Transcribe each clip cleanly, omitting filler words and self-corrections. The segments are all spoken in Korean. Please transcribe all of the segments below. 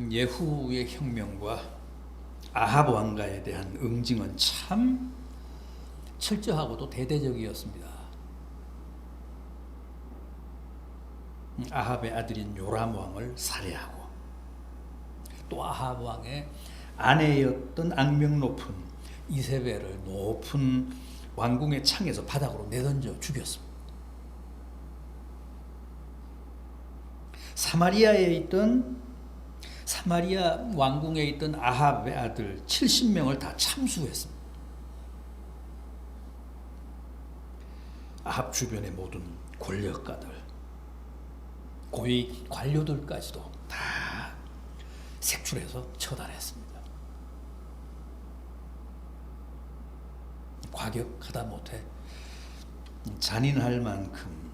예후의 혁명과 아합 왕가에 대한 응징은 참 철저하고도 대대적이었습니다. 아합의 아들인 요람 왕을 살해하고 또 아합 왕의 아내였던 악명 높은 이세벨을 높은 왕궁의 창에서 바닥으로 내던져 죽였습니다. 사마리아 왕궁에 있던 아합의 아들 70명을 다 참수했습니다. 아합 주변의 모든 권력가들, 고위 관료들까지도 다 색출해서 처단했습니다. 과격하다 못해 잔인할 만큼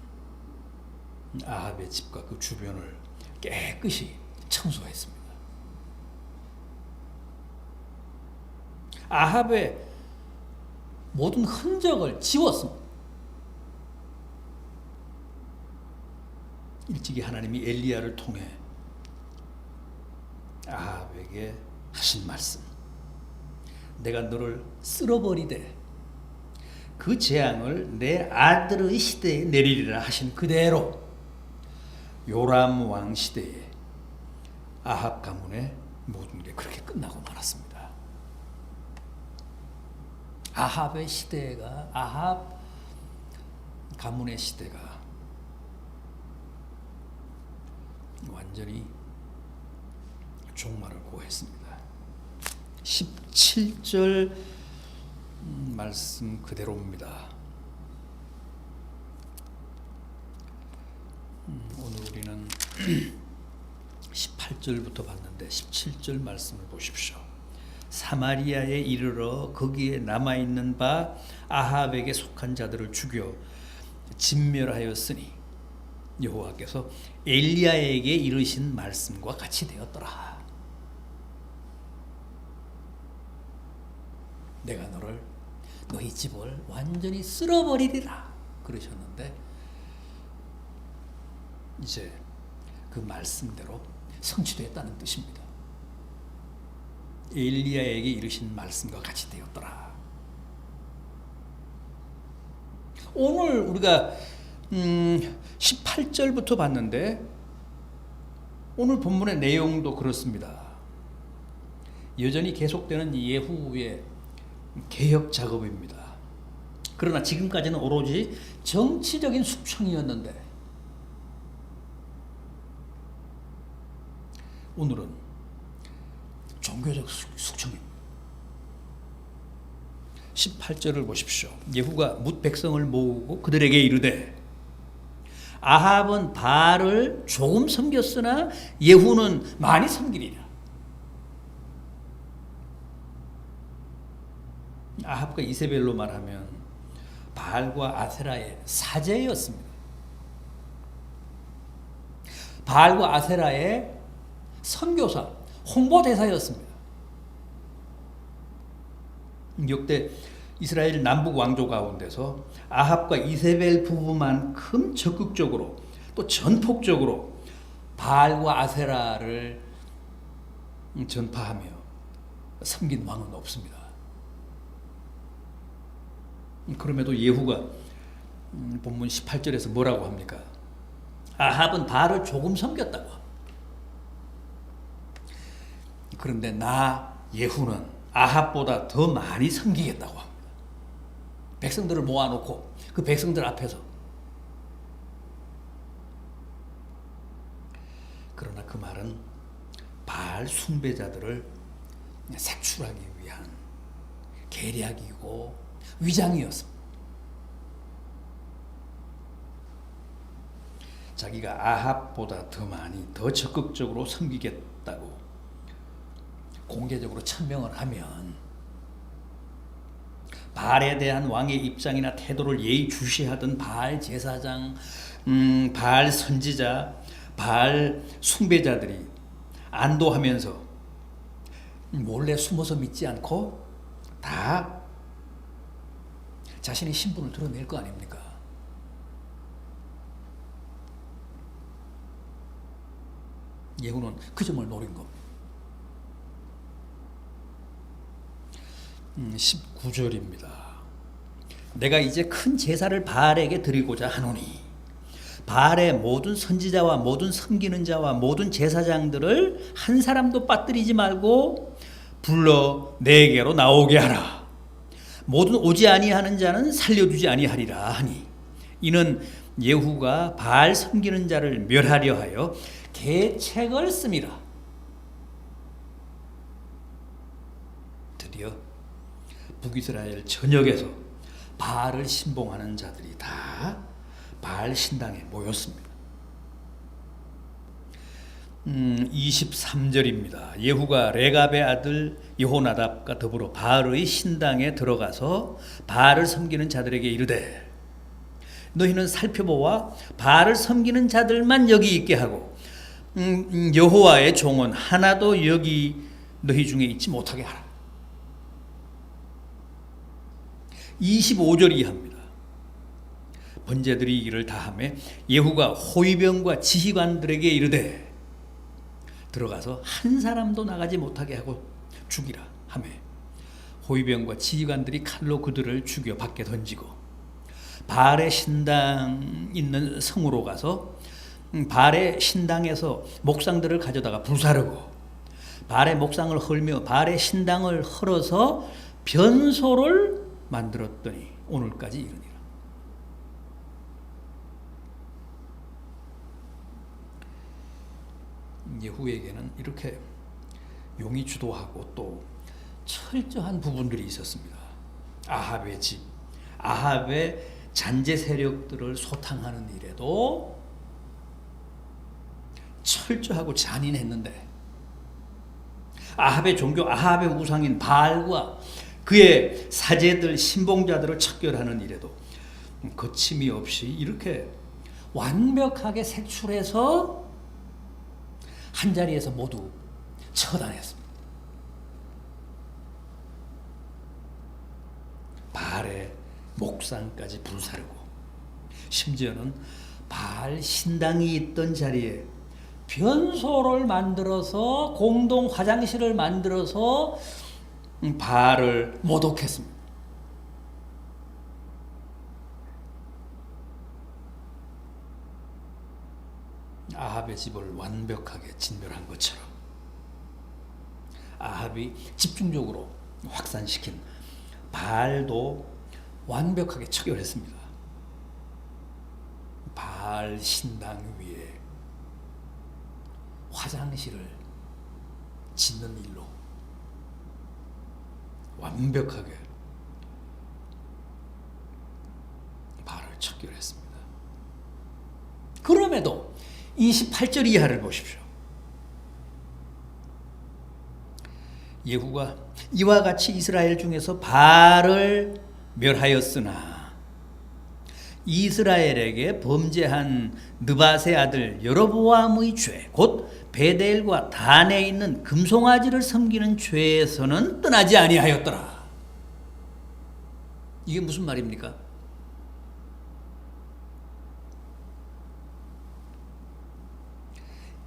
아합의 집과 그 주변을 깨끗이 청소했습니다. 아합의 모든 흔적을 지웠습니다. 일찍이 하나님이 엘리야를 통해 아합에게 하신 말씀, 내가 너를 쓸어버리되 그 재앙을 내 아들의 시대에 내리리라 하신 그대로 요람 왕 시대에 아합 가문의 모든 게 그렇게 끝나고 말았습니다. 아합의 시대가, 아합 가문의 시대가 완전히 종말을 고했습니다. 17절 말씀 그대로입니다. 오늘 우리는 18절부터 봤는데 17절 말씀을 보십시오. 사마리아에 이르러 거기에 남아있는 바 아합에게 속한 자들을 죽여 진멸하였으니 여호와께서 엘리야에게 이르신 말씀과 같이 되었더라. 내가 너희 집을 완전히 쓸어버리리라 그러셨는데 이제 그 말씀대로 성취되었다는 뜻입니다. 엘리야에게 이르신 말씀과 같이 되었더라. 오늘 우리가 18절부터 봤는데 오늘 본문의 내용도 그렇습니다. 여전히 계속되는 예후의 개혁 작업입니다. 그러나 지금까지는 오로지 정치적인 숙청이었는데 오늘은 종교적 숙청입니다. 18절을 보십시오. 예후가 뭇 백성을 모으고 그들에게 이르되 아합은 바알을 조금 섬겼으나 예후는 많이 섬기리라. 아합과 이세벨로 말하면 바알과 아세라의 사제였습니다. 바알과 아세라의 선교사, 홍보대사였습니다. 역대 이스라엘 남북 왕조 가운데서 아합과 이세벨 부부만큼 적극적으로 또 전폭적으로 바알과 아세라를 전파하며 섬긴 왕은 없습니다. 그럼에도 예후가 본문 18절에서 뭐라고 합니까? 아합은 바알을 조금 섬겼다고 합니다. 그런데 나 예후는 아합보다 더 많이 섬기겠다고 합니다. 백성들을 모아놓고 그 백성들 앞에서. 그러나 그 말은 바알 숭배자들을 색출하기 위한 계략이고 위장이었습니다. 자기가 아합보다 더 많이 더 적극적으로 섬기겠다고 공개적으로 천명을 하면 바알에 대한 왕의 입장이나 태도를 예의주시하던 바알 제사장, 바알 선지자, 바알 숭배자들이 안도하면서 몰래 숨어서 믿지 않고 다 자신의 신분을 드러낼 거 아닙니까? 예후는 그 점을 노린 겁니다. 19절입니다. 내가 이제 큰 제사를 바알에게 드리고자 하노니 바알의 모든 선지자와 모든 섬기는 자와 모든 제사장들을 한 사람도 빠뜨리지 말고 불러 내게로 나오게 하라. 모든 오지 아니하는 자는 살려두지 아니하리라 하니 이는 예후가 바알 섬기는 자를 멸하려 하여 계책을 씁니다. 드디어 북이스라엘 전역에서 바알을 신봉하는 자들이 다 바알 신당에 모였습니다. 23절입니다. 예후가 레갑의 아들 여호나답과 더불어 바알의 신당에 들어가서 바알을 섬기는 자들에게 이르되 너희는 살펴보아 바알을 섬기는 자들만 여기 있게 하고 여호와의 종은 하나도 여기 너희 중에 있지 못하게 하라. 25절 이하입니다. 번제드리기를 다하매 예후가 호위병과 지휘관들에게 이르되 들어가서 한 사람도 나가지 못하게 하고 죽이라 하매 호위병과 지휘관들이 칼로 그들을 죽여 밖에 던지고 바알의 신당 있는 성으로 가서 바알의 신당에서 목상들을 가져다가 불사르고 바알의 목상을 헐며 바알의 신당을 헐어서 변소를 만들었더니 오늘까지 이르니라. 예후에게는 이렇게 용이 주도하고 또 철저한 부분들이 있었습니다. 아합의 집, 아합의 잔재 세력들을 소탕하는 일에도 철저하고 잔인했는데 아합의 종교, 아합의 우상인 바알과 그의 사제들, 신봉자들을 척결하는 일에도 거침이 없이 이렇게 완벽하게 색출해서 한자리에서 모두 처단했습니다. 바알의 목상까지 불사르고 심지어는 바알 신당이 있던 자리에 변소를 만들어서 공동 화장실을 만들어서 바알을 모독했습니다. 아합의 집을 완벽하게 진멸한 것처럼 아합이 집중적으로 확산시킨 바알도 완벽하게 처결했습니다. 바알 신당 위에 화장실을 짓는 일로 완벽하게 바알을 척결했습니다. 그럼에도 28절 이하를 보십시오. 예후가 이와 같이 이스라엘 중에서 바알을 멸하였으나 이스라엘에게 범죄한 느밧의 아들 여로보암의 죄, 곧 베델과 단에 있는 금송아지를 섬기는 죄에서는 떠나지 아니하였더라. 이게 무슨 말입니까?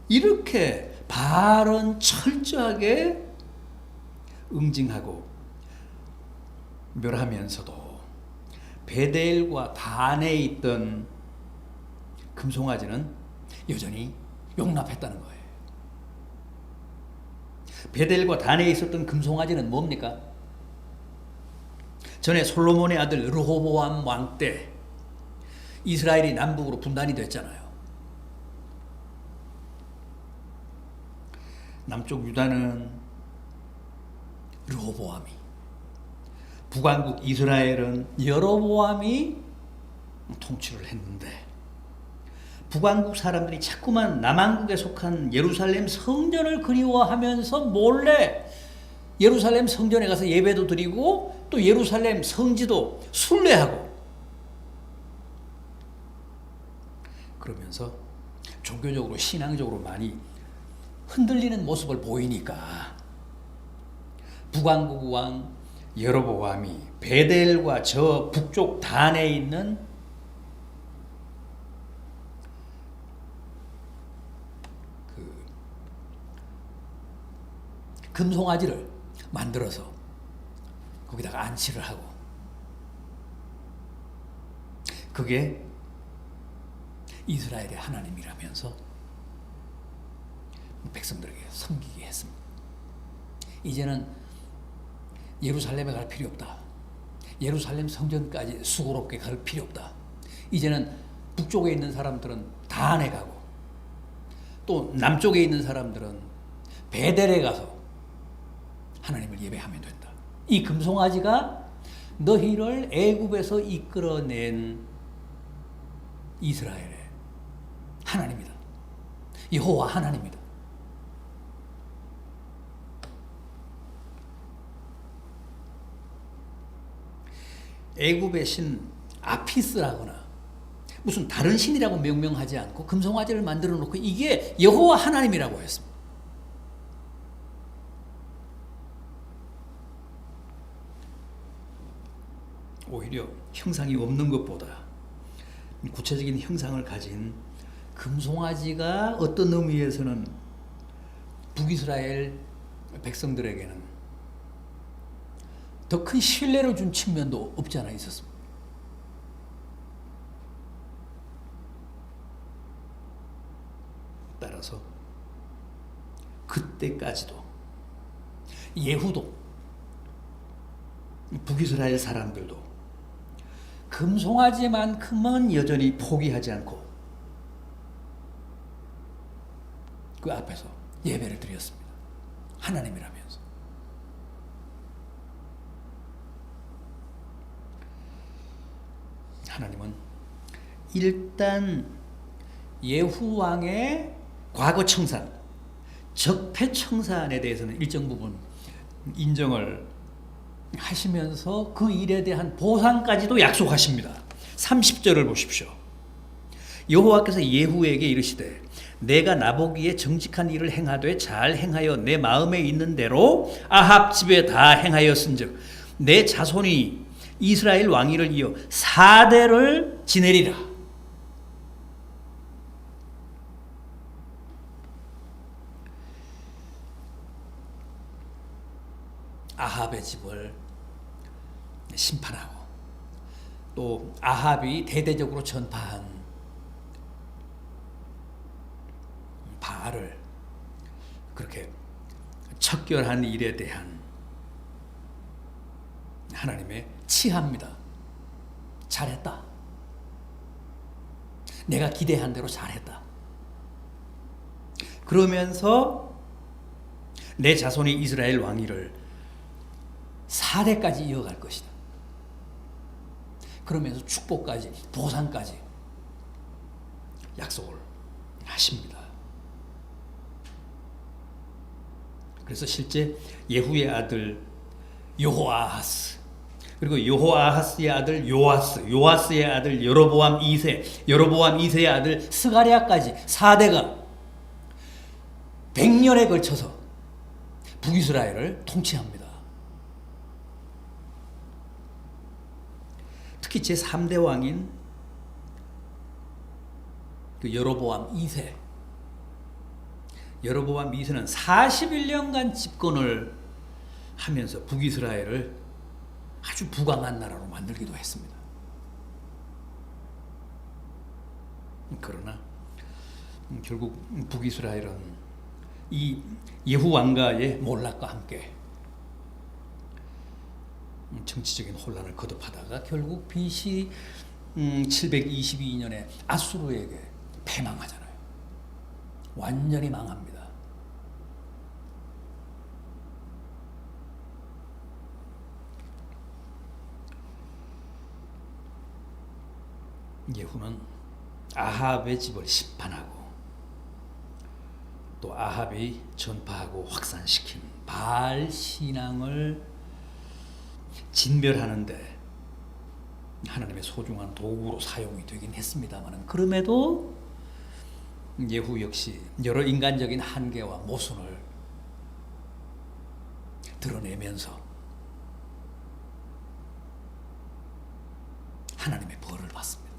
이렇게 바알은 철저하게 응징하고 멸하면서도 베델과 단에 있던 금송아지는 여전히 용납했다는 거예요. 베델과 단에 있었던 금송아지는 뭡니까? 전에 솔로몬의 아들 르호보암 왕 때 이스라엘이 남북으로 분단이 됐잖아요. 남쪽 유다는 르호보암이, 북왕국 이스라엘은 여로보암이 통치를 했는데 북왕국 사람들이 자꾸만 남왕국에 속한 예루살렘 성전을 그리워하면서 몰래 예루살렘 성전에 가서 예배도 드리고 또 예루살렘 성지도 순례하고 그러면서 종교적으로 신앙적으로 많이 흔들리는 모습을 보이니까 북왕국 왕 여로보암이 베델과 저 북쪽 단에 있는 그 금송아지를 만들어서 거기다가 안치를 하고, 그게 이스라엘의 하나님이라면서 백성들에게 섬기게 했습니다. 이제는 예루살렘에 갈 필요 없다. 예루살렘 성전까지 수고롭게 갈 필요 없다. 이제는 북쪽에 있는 사람들은 단에 가고, 또 남쪽에 있는 사람들은 베델에 가서 하나님을 예배하면 된다. 이 금송아지가 너희를 애굽에서 이끌어낸 이스라엘의 하나님이다. 여호와 하나님이다. 애굽의 신 아피스라거나 무슨 다른 신이라고 명명하지 않고 금송아지를 만들어 놓고 이게 여호와 하나님이라고 했습니다. 오히려 형상이 없는 것보다 구체적인 형상을 가진 금송아지가 어떤 의미에서는 북이스라엘 백성들에게는 더 큰 신뢰를 준 측면도 없지 않아 있었습니다. 따라서 그때까지도 예후도 북이스라엘 사람들도 금송아지만큼은 여전히 포기하지 않고 그 앞에서 예배를 드렸습니다. 하나님이라면서. 하나님은 일단 예후 왕의 과거 청산, 적폐 청산에 대해서는 일정 부분 인정을 하시면서 그 일에 대한 보상까지도 약속하십니다. 30절을 보십시오. 여호와께서 예후에게 이르시되 내가 나보기에 정직한 일을 행하되 잘 행하여 내 마음에 있는 대로 아합 집에 다 행하였은즉 내 자손이 이스라엘 왕위를 이어 4대를 지내리라. 아합의 집을 심판하고 또 아합이 대대적으로 전파한 바알을 그렇게 척결한 일에 대한 하나님의 치하입니다. 잘했다. 내가 기대한 대로 잘했다. 그러면서 내 자손이 이스라엘 왕위를 4대까지 이어갈 것이다. 그러면서 축복까지, 보상까지 약속을 하십니다. 그래서 실제 예후의 아들 여호아하스, 그리고 여호아하스의 아들 요아스, 요아스의 아들 여로보암 2세, 여로보암 2세의 아들 스가랴까지 4대가 100년에 걸쳐서 북이스라엘을 통치합니다. 특히 제3대 왕인 그 여로보암 2세, 여로보암 2세는 41년간 집권을 하면서 북이스라엘을 아주 부강한 나라로 만들기도 했습니다. 그러나 결국 북이스라엘은 이 예후 왕가의 몰락과 함께 정치적인 혼란을 거듭하다가 결국 BC 722년에 아수르에게 패망하잖아요. 완전히 망합니다. 예후는 아합의 집을 심판하고 또 아합이 전파하고 확산시킨 바알 신앙을 진멸하는데 하나님의 소중한 도구로 사용이 되긴 했습니다만, 그럼에도 예후 역시 여러 인간적인 한계와 모순을 드러내면서 하나님의 벌을 받습니다.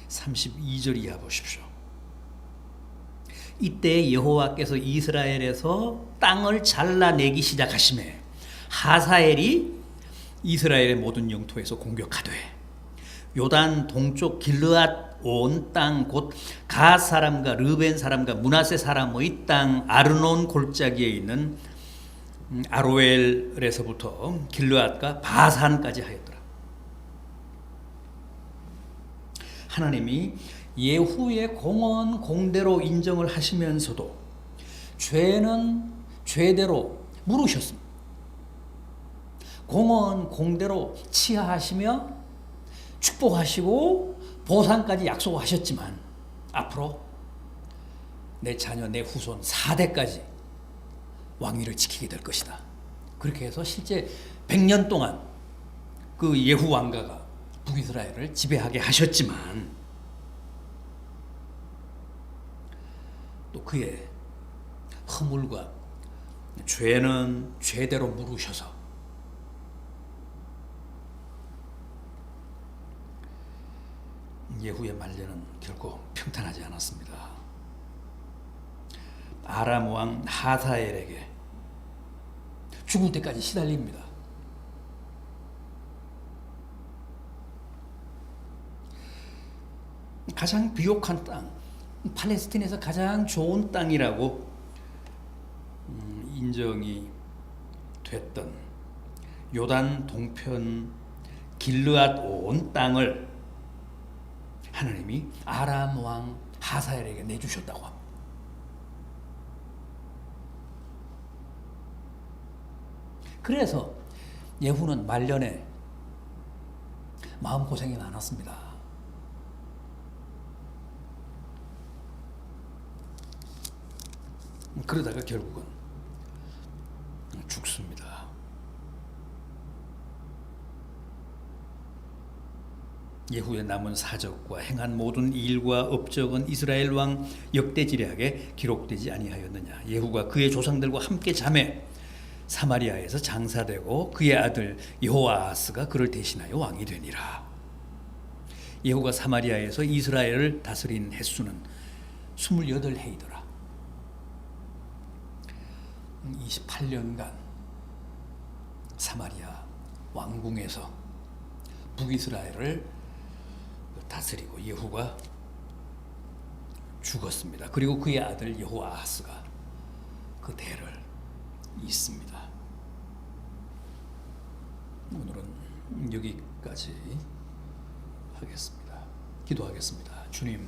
32절 이하 보십시오. 이때 여호와께서 이스라엘에서 땅을 잘라내기 시작하시매 하사엘이 이스라엘의 모든 영토에서 공격하되 요단 동쪽 길르앗 온 땅 곧 갓 사람과 르벤 사람과 므낫세 사람의 땅 아르논 골짜기에 있는 아로엘에서부터 길르앗과 바산까지 하였더라. 하나님이 예후의 공언 공대로 인정을 하시면서도 죄는 죄대로 물으셨습니다. 공언 공대로 치하하시며 축복하시고 보상까지 약속하셨지만 앞으로 내 자녀 내 후손 4대까지 왕위를 지키게 될 것이다. 그렇게 해서 실제 100년 동안 그 예후 왕가가 북이스라엘을 지배하게 하셨지만 또 그의 허물과 죄는 죄대로 물으셔서 예후의 말년은 결코 평탄하지 않았습니다. 아람 왕 하사엘에게 죽을 때까지 시달립니다. 가장 비옥한 땅, 팔레스틴에서 가장 좋은 땅이라고 인정이 됐던 요단 동편 길르앗 온 땅을 하나님이 아람 왕 하사엘에게 내주셨다고 합니다. 그래서 예후는 말년에 마음고생이 많았습니다. 그러다가 결국은 죽습니다. 예후의 남은 사적과 행한 모든 일과 업적은 이스라엘 왕 역대지략에 기록되지 아니하였느냐. 예후가 그의 조상들과 함께 잠에 사마리아에서 장사되고 그의 아들 여호아하스가 그를 대신하여 왕이 되니라. 예후가 사마리아에서 이스라엘을 다스린 횟수는 28해이더라. 28년간 사마리아 왕궁에서 북이스라엘을 다스리고 예후가 죽었습니다. 그리고 그의 아들 여호아하스가 그 대를 잇습니다. 오늘은 여기까지 하겠습니다. 기도하겠습니다. 주님,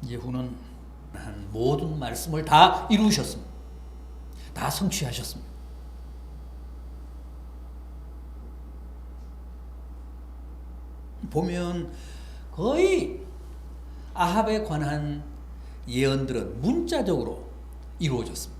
예후는 모든 말씀을 다 이루셨습니다. 다 성취하셨습니다. 보면 거의 아합에 관한 예언들은 문자적으로 이루어졌습니다.